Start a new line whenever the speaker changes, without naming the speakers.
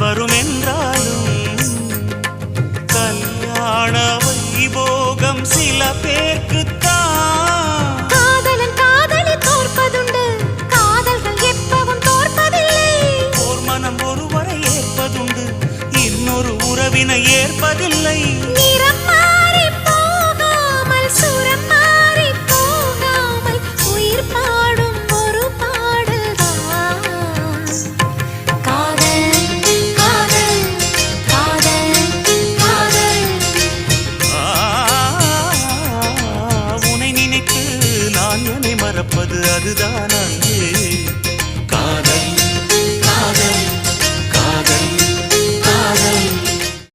வரும் என்றாலும் கல்யாண வைபோகம் சில பேர்க்குத்தான்.
காதலன் காதலி தோற்பதுண்டு, காதல்கள் எப்பவும் தோற்பதில்லை.
ஓர் மனம் ஒருவரை ஏற்பதுண்டு, இன்னொரு உறவினை ஏற்பதில்லை.
நிறமா